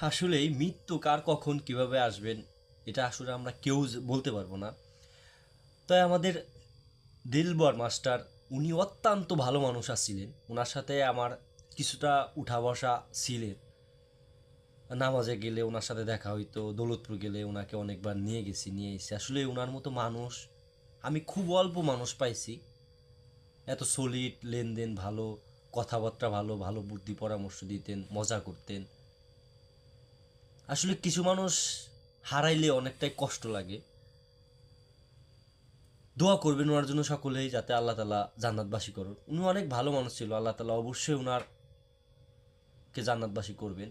আসলেই মৃত্যু কার কখন কিভাবে আসবেন এটা আসলে আমরা কেউ বলতে পারবো না। তাই আমাদের দিলবর মাস্টার উনি অত্যন্ত ভালো মানুষ ছিলেন, ওনার সাথে আমার কিছুটা উঠা বসা ছিলেন। নামাজে গেলে ওনার সাথে দেখা হইতো, দৌলতপুর গেলে ওনাকে অনেকবার নিয়ে এসেছি। আসলে ওনার মতো মানুষ আমি খুব অল্প মানুষ পাইছি, এত সলিড লেনদেন ভালো, কথাবার্তা ভালো, ভালো বুদ্ধি পরামর্শ দিতেন, মজা করতেন। আসলে কিছু মানুষ হারাইলে অনেকটাই কষ্ট লাগে। দোয়া করবেন ওনার জন্য সকলেই, যাতে আল্লাহ তালা জান্নাতবাসী করুন। উনি অনেক ভালো মানুষ ছিল, আল্লাহ তালা অবশ্যই ওনারকে জান্নাতবাসী করবেন।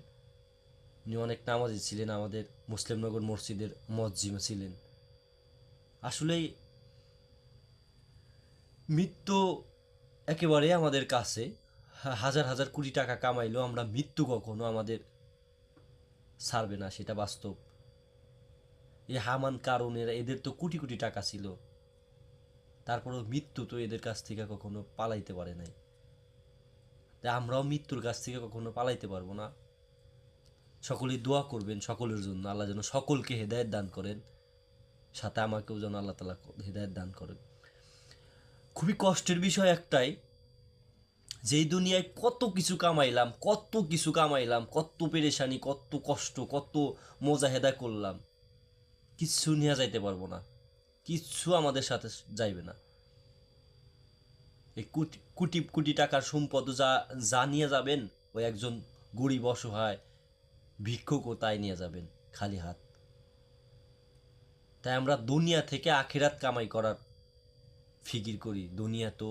উনি অনেক নামাজি ছিলেন, আমাদের মুসলিমনগর মসজিদের মসজিদও ছিলেন। আসলেই মৃত্যু একেবারে আমাদের কাছে। হাজার হাজার কোটি টাকা কামাইলেও আমরা মৃত্যু কখনো আমাদের ছাড়বে না, সেটা বাস্তব। এই হামান কারণের এদের তো কোটি কোটি টাকা ছিল, তারপরেও মৃত্যু তো এদের কাছ থেকে কখনো পালাইতে পারে নাই। তাই আমরাও মৃত্যুর কাছ থেকে কখনো পালাইতে পারবো না। সকলেই দোয়া করবেন সকলের জন্য, আল্লাহ যেন সকলকে হেদায়েত দান করেন, সাথে আমাকেও যেন আল্লাহ তালা হেদায়েত দান করেন। খুবই কষ্টের বিষয় একটাই, যেই দুনিয়ায় কত কিছু কামাইলাম, কত কিছু কামাইলাম, কত পেরেশানি, কত কষ্ট, কত মোজাহেদা করলাম, কিচ্ছু নিয়ে যাইতে পারবো না, কিচ্ছু আমাদের সাথে যাইবে না। এই কোটি কোটি কোটি টাকার সম্পদ যা যা নিয়ে যাবেন, ওই একজন গরিব অসহায় ভিক্ষুকও তাই নিয়ে যাবেন খালি হাত। তাই আমরা দুনিয়া থেকে আখিরাত কামাই করার ফিকির করি। দুনিয়া তো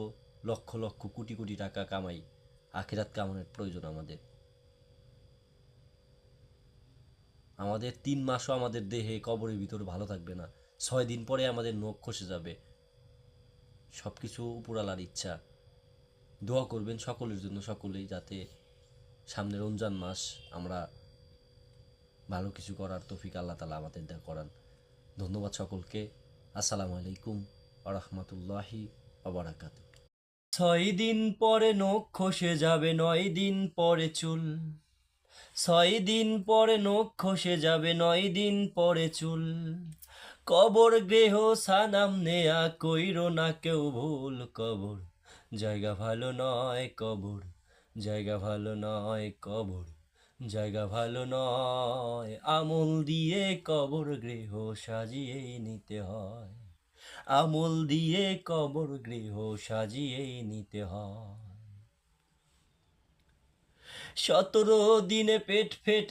লক্ষ লক্ষ কোটি কোটি টাকা কামাই, আখিরাত কামানোর প্রয়োজন আমাদের। আমাদের 3 মাসও আমাদের দেহে কবরের ভিতরে ভালো থাকবে না, 6 দিন পরে আমাদের নখ খসে যাবে। সব কিছু উপরালার ইচ্ছা। দোয়া করবেন সকলের জন্য সকলেই, যাতে সামনে রমজান মাস আমরা ভালো কিছু করার তৌফিক আল্লাহ তালা আমাদের করান। ধন্যবাদ সকলকে। আসসালামু আলাইকুম আরহামতুল্লাহি আবরাকাত। 6 দিন পরে নখ খসে যাবে, 9 দিন পরে চুল। 6 দিন পরে নখ খসে যাবে, 9 দিন পরে চুল। কবর গৃহ সানাম নেয়া কইরো না কেউ ভুল। কবর জায়গা ভালো নয়, কবর জায়গা ভালো নয়, কবর জায়গা ভালো নয়। আমল দিয়ে কবর গৃহ সাজিয়ে নিতে হয়, আমল দিয়ে কবর গৃহ সাজিয়ে নিতে হয়। 17 দিনে পেট ফেটে